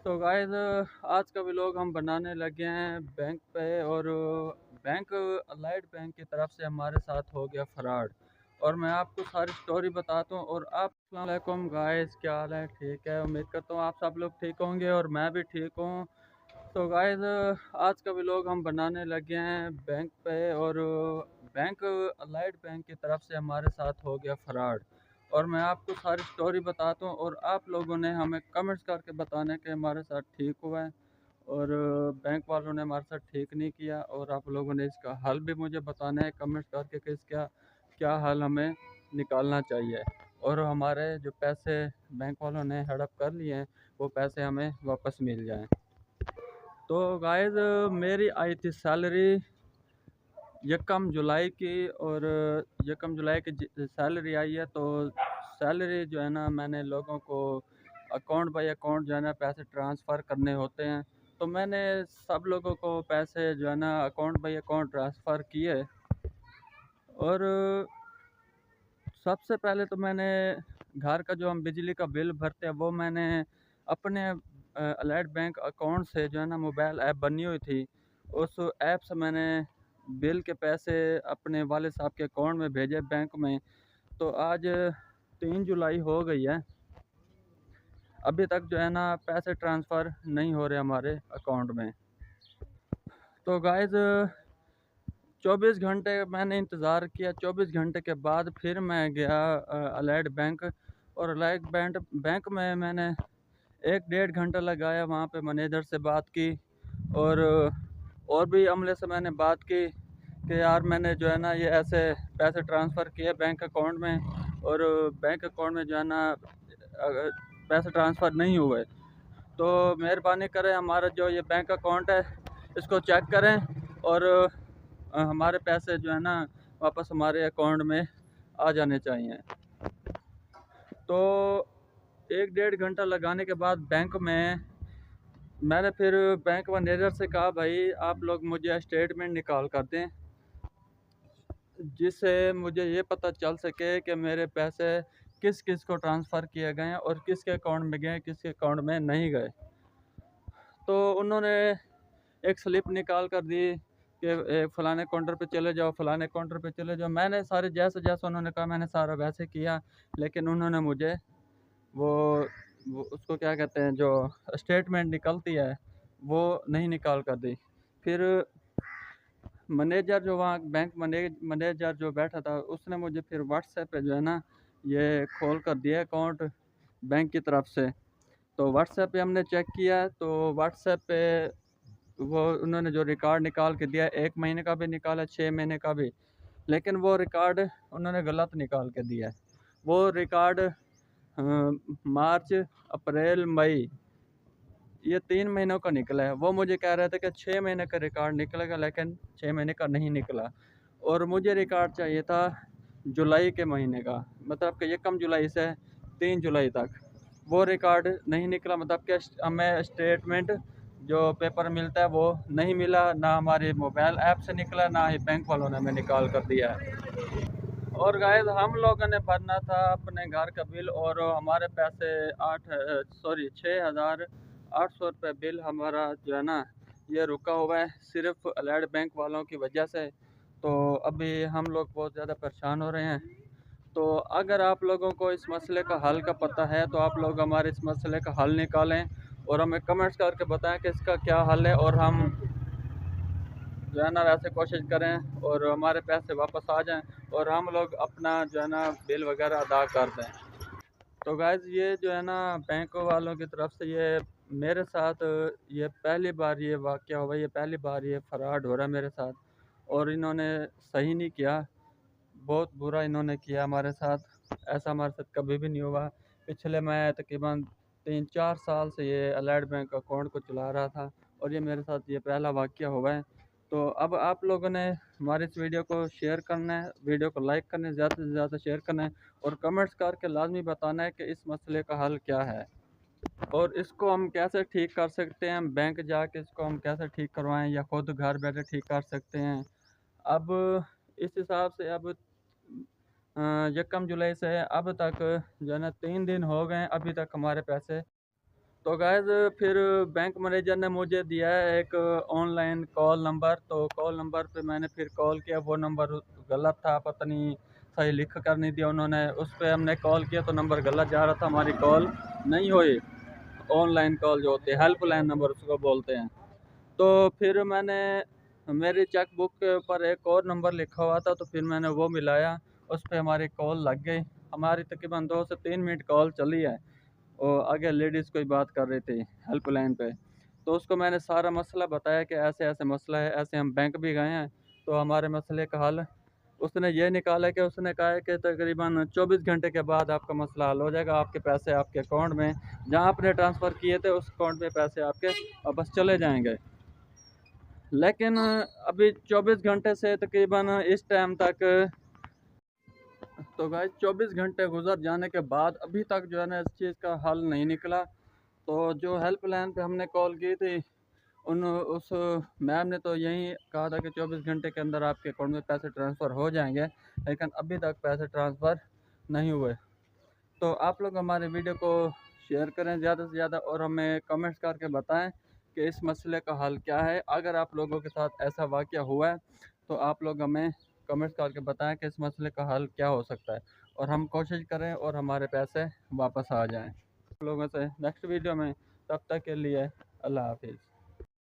तो गाइस आज का व्लॉग हम बनाने लगे हैं बैंक पे। और बैंक अलाइड बैंक की तरफ से हमारे साथ हो गया फ्रॉड। और मैं आपको सारी स्टोरी बताता हूँ। और आप अस्सलाम वालेकुम गाइस, क्या हाल है? ठीक है, उम्मीद करता हूँ आप सब लोग ठीक होंगे और मैं भी ठीक हूँ। तो गाइस आज का व्लॉग हम बनाने लगे हैं बैंक पे। और बैंक अलाइड बैंक की तरफ से हमारे साथ हो गया फ्रॉड। और मैं आपको सारी स्टोरी बताता हूँ और आप लोगों ने हमें कमेंट्स करके बताने के हमारे साथ ठीक हुआ है और बैंक वालों ने हमारे साथ ठीक नहीं किया। और आप लोगों ने इसका हल भी मुझे बताना है कमेंट्स करके कि इसका क्या हल हमें निकालना चाहिए और हमारे जो पैसे बैंक वालों ने हड़प कर लिए हैं वो पैसे हमें वापस मिल जाएं। तो गाइस मेरी आई थी सैलरी यकम जुलाई की। और यकम जुलाई की सैलरी आई है। तो सैलरी जो है ना, मैंने लोगों को अकाउंट बाय अकाउंट जो है ना पैसे ट्रांसफ़र करने होते हैं। तो मैंने सब लोगों को पैसे जो है ना अकाउंट बाय अकाउंट ट्रांसफ़र किए। और सबसे पहले तो मैंने घर का जो हम बिजली का बिल भरते हैं वो मैंने अपने अलाइड बैंक अकाउंट से जो है ना, मोबाइल ऐप बनी हुई थी, उस ऐप से मैंने बिल के पैसे अपने वाले साहब के अकाउंट में भेजे बैंक में। तो आज 3 जुलाई हो गई है, अभी तक जो है ना पैसे ट्रांसफ़र नहीं हो रहे हमारे अकाउंट में। तो गाइज़ 24 घंटे मैंने इंतज़ार किया। 24 घंटे के बाद फिर मैं गया अलाइड बैंक। और अलाइड बैंक में मैंने 1 डेढ़ घंटा लगाया, वहाँ पे मैनेजर से बात की। और भी अमले से मैंने बात की कि यार मैंने जो है ना ये ऐसे पैसे ट्रांसफ़र किए बैंक अकाउंट में और बैंक अकाउंट में जो है ना पैसे ट्रांसफ़र नहीं हुए। तो मेहरबानी करें, हमारा जो ये बैंक अकाउंट है इसको चेक करें और हमारे पैसे जो है ना वापस हमारे अकाउंट में आ जाने चाहिए। तो 1 डेढ़ घंटा लगाने के बाद बैंक में मैंने फिर बैंक मैनेजर से कहा, भाई आप लोग मुझे स्टेटमेंट निकाल कर दें जिससे मुझे ये पता चल सके कि मेरे पैसे किस किस को ट्रांसफ़र किए गए हैं और किसके अकाउंट में गए किसके अकाउंट में नहीं गए। तो उन्होंने एक स्लिप निकाल कर दी कि फ़लाने काउंटर पे चले जाओ, फ़लाने काउंटर पे चले जाओ। मैंने सारे जैसे जैसे उन्होंने कहा मैंने सारा वैसे किया, लेकिन उन्होंने मुझे वो उसको क्या कहते हैं, जो स्टेटमेंट निकलती है वो नहीं निकाल कर दी। फिर मैनेजर जो वहाँ बैंक मैनेजर जो बैठा था उसने मुझे फिर व्हाट्सएप पे जो है ना ये खोल कर दिया अकाउंट बैंक की तरफ से। तो व्हाट्सएप पे हमने चेक किया तो व्हाट्सएप पे वो उन्होंने जो रिकॉर्ड निकाल के दिया, 1 महीने का भी निकाला, 6 महीने का भी, लेकिन वो रिकॉर्ड उन्होंने गलत निकाल के दिया है। वो रिकॉर्ड मार्च, अप्रैल, मई, ये 3 महीनों का निकला है। वो मुझे कह रहे थे कि 6 महीने का रिकॉर्ड निकलेगा, लेकिन 6 महीने का नहीं निकला। और मुझे रिकॉर्ड चाहिए था जुलाई के महीने का, मतलब कि 1 जुलाई से 3 जुलाई तक। वो रिकॉर्ड नहीं निकला, मतलब कि हमें स्टेटमेंट जो पेपर मिलता है वो नहीं मिला, ना हमारे मोबाइल ऐप से निकला, ना ही बैंक वालों ने हमें निकाल कर दिया है। और गाइस हम लोगों ने भरना था अपने घर का बिल और हमारे पैसे 6,800 रुपये बिल हमारा जो है ना ये रुका हुआ है सिर्फ अलाइड बैंक वालों की वजह से। तो अभी हम लोग बहुत ज़्यादा परेशान हो रहे हैं। तो अगर आप लोगों को इस मसले का हल का पता है तो आप लोग हमारे इस मसले का हल निकालें और हमें कमेंट्स करके बताएं कि इसका क्या हल है, और हम जो है ना वैसे कोशिश करें और हमारे पैसे वापस आ जाएं और हम लोग अपना जो है ना बिल वगैरह अदा कर दें। तो गाइज़ ये जो है ना बैंक वालों की तरफ से ये मेरे साथ ये पहली बार ये वाक़या हुआ, ये पहली बार ये फ्रॉड हो रहा है मेरे साथ। और इन्होंने सही नहीं किया, बहुत बुरा इन्होंने किया हमारे साथ। ऐसा हमारे साथ कभी भी नहीं हुआ। पिछले मैं तकरीबन 3-4 साल से ये अलाइड बैंक अकाउंट को चला रहा था और ये मेरे साथ ये पहला वाक़या हुआ है। तो अब आप लोगों ने हमारी इस वीडियो को शेयर करना है, वीडियो को लाइक करना है, ज़्यादा से ज़्यादा शेयर करना है और कमेंट्स करके लाजमी बताना है कि इस मसले का हल क्या है और इसको हम कैसे ठीक कर सकते हैं। बैंक जाके इसको हम कैसे ठीक करवाएं या खुद घर बैठे ठीक कर सकते हैं। अब इस हिसाब से अब यकम जुलाई से अब तक जो है ना 3 दिन हो गए हैं, अभी तक हमारे पैसे तो गाइस फिर बैंक मैनेजर ने मुझे दिया है एक ऑनलाइन कॉल नंबर। तो कॉल नंबर पे मैंने फिर कॉल किया, वो नंबर गलत था, पता नहीं सही लिख कर नहीं दिया उन्होंने। उस पर हमने कॉल किया तो नंबर गलत जा रहा था, हमारी कॉल नहीं हुई। ऑनलाइन कॉल जो होती है, हेल्पलाइन नंबर उसको बोलते हैं। तो फिर मैंने मेरी चेक बुक के ऊपर एक और नंबर लिखा हुआ था, तो फिर मैंने वो मिलाया, उस पर हमारी कॉल लग गई। हमारी तकरीबन 2 से 3 मिनट कॉल चली है और आगे लेडीज़ कोई बात कर रही थी हेल्पलाइन पे। तो उसको मैंने सारा मसला बताया कि ऐसे ऐसे मसला है, ऐसे हम बैंक भी गए हैं तो हमारे मसले का हल उसने ये निकाला कि उसने कहा है कि तकरीबन 24 घंटे के बाद आपका मसला हल हो जाएगा, आपके पैसे आपके अकाउंट में जहां आपने ट्रांसफ़र किए थे उस अकाउंट में पैसे आपके वापस चले जाएंगे। लेकिन अभी 24 घंटे से तकरीबन इस टाइम तक, तो गाइस 24 घंटे गुजर जाने के बाद अभी तक जो है ना इस चीज़ का हल नहीं निकला। तो जो हेल्पलाइन पे हमने कॉल की थी, उन उस मैम ने तो यही कहा था कि 24 घंटे के अंदर आपके अकाउंट में पैसे ट्रांसफ़र हो जाएंगे, लेकिन अभी तक पैसे ट्रांसफ़र नहीं हुए। तो आप लोग हमारे वीडियो को शेयर करें ज़्यादा से ज़्यादा और हमें कमेंट्स करके बताएं कि इस मसले का हल क्या है। अगर आप लोगों के साथ ऐसा वाक़या हुआ है तो आप लोग हमें कमेंट्स करके बताएं कि इस मसले का हल क्या हो सकता है, और हम कोशिश करें और हमारे पैसे वापस आ जाएं। आप लोगों से नेक्स्ट वीडियो में, तब तक के लिए अल्लाह हाफिज़।